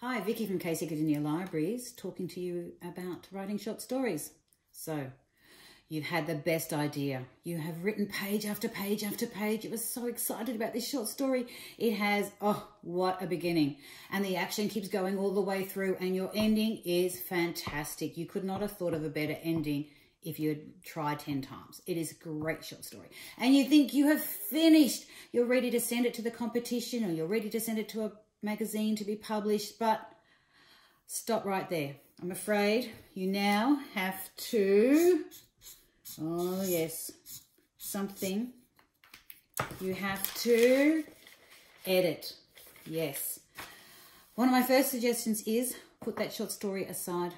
Hi, Vicki from Casey Gardenia Libraries, talking to you about writing short stories. So, you've had the best idea. You have written page after page after page. You were so excited about this short story. It has, oh, what a beginning. And the action keeps going all the way through, and your ending is fantastic. You could not have thought of a better ending if you had tried 10 times. It is a great short story. And you think you have finished. You're ready to send it to the competition, or you're ready to send it to a magazine to be published, but stop right there. I'm afraid you now have to, oh yes, something. You have to edit. Yes. One of my first suggestions is put that short story aside.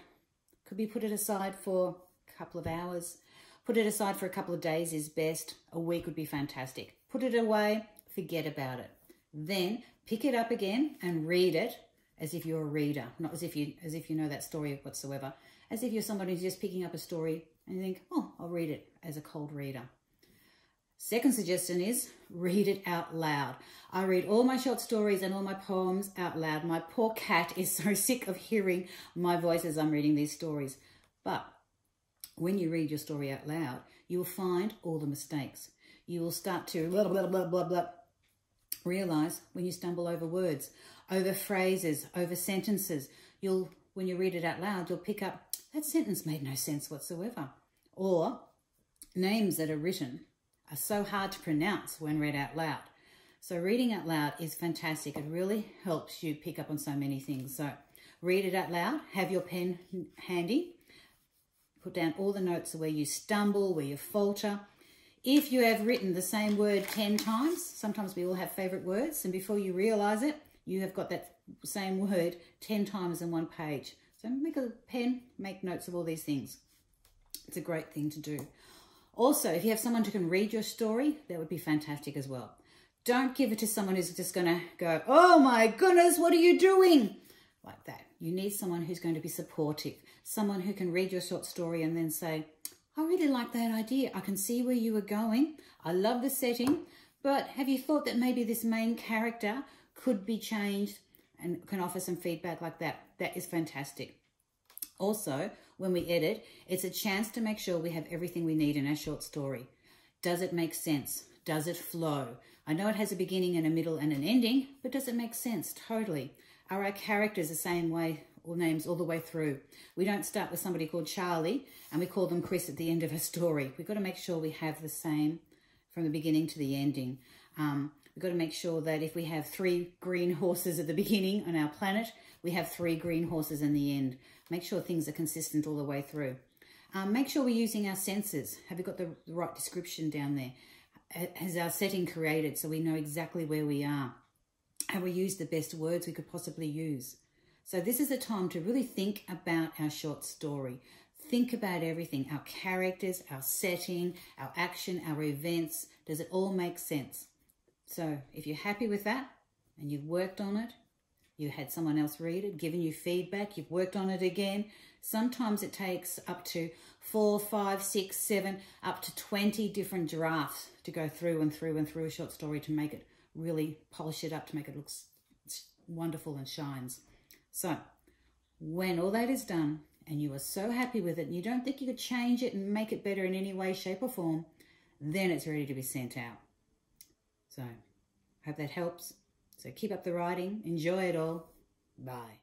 Could be put it aside for a couple of hours. Put it aside for a couple of days is best. A week would be fantastic. Put it away, forget about it. Then pick it up again and read it as if you're a reader, not as if you know that story whatsoever. As if you're somebody who's just picking up a story and you think, oh, I'll read it as a cold reader. Second suggestion is read it out loud. I read all my short stories and all my poems out loud. My poor cat is so sick of hearing my voice as I'm reading these stories. But when you read your story out loud, you will find all the mistakes. You will start to blah, blah, blah, blah, blah. Realize when you stumble over words, over phrases, over sentences, when you read it out loud, you'll pick up that sentence made no sense whatsoever. Or names that are written are so hard to pronounce when read out loud. So reading out loud is fantastic. It really helps you pick up on so many things. So read it out loud, have your pen handy, put down all the notes where you stumble, where you falter. If you have written the same word 10 times, sometimes we all have favourite words, and before you realise it, you have got that same word 10 times in one page. So make a pen, make notes of all these things. It's a great thing to do. Also, if you have someone who can read your story, that would be fantastic as well. Don't give it to someone who's just going to go, oh my goodness, what are you doing? Like that. You need someone who's going to be supportive, someone who can read your short story and then say, I really like that idea. I can see where you were going. I love the setting, but have you thought that maybe this main character could be changed and can offer some feedback like that? That is fantastic. Also, when we edit, it's a chance to make sure we have everything we need in our short story. Does it make sense? Does it flow? I know it has a beginning and a middle and an ending, but does it make sense? Totally. Are our characters the same way? Or names all the way through. We don't start with somebody called Charlie and we call them Chris at the end of a story. We've got to make sure we have the same from the beginning to the ending. We've got to make sure that if we have 3 green horses at the beginning on our planet, we have 3 green horses in the end. Make sure things are consistent all the way through. Make sure we're using our senses. Have we got the right description down there? Has our setting created so we know exactly where we are? Have we used the best words we could possibly use? So this is a time to really think about our short story. Think about everything, our characters, our setting, our action, our events. Does it all make sense? So if you're happy with that and you've worked on it, you had someone else read it, given you feedback, you've worked on it again. Sometimes it takes up to 4, 5, 6, 7, up to 20 different drafts to go through and through and through a short story to make it really polish it up, to make it look wonderful and shines. So, when all that is done and you are so happy with it and you don't think you could change it and make it better in any way, shape or form, then it's ready to be sent out. So, hope that helps. So keep up the writing. Enjoy it all. Bye.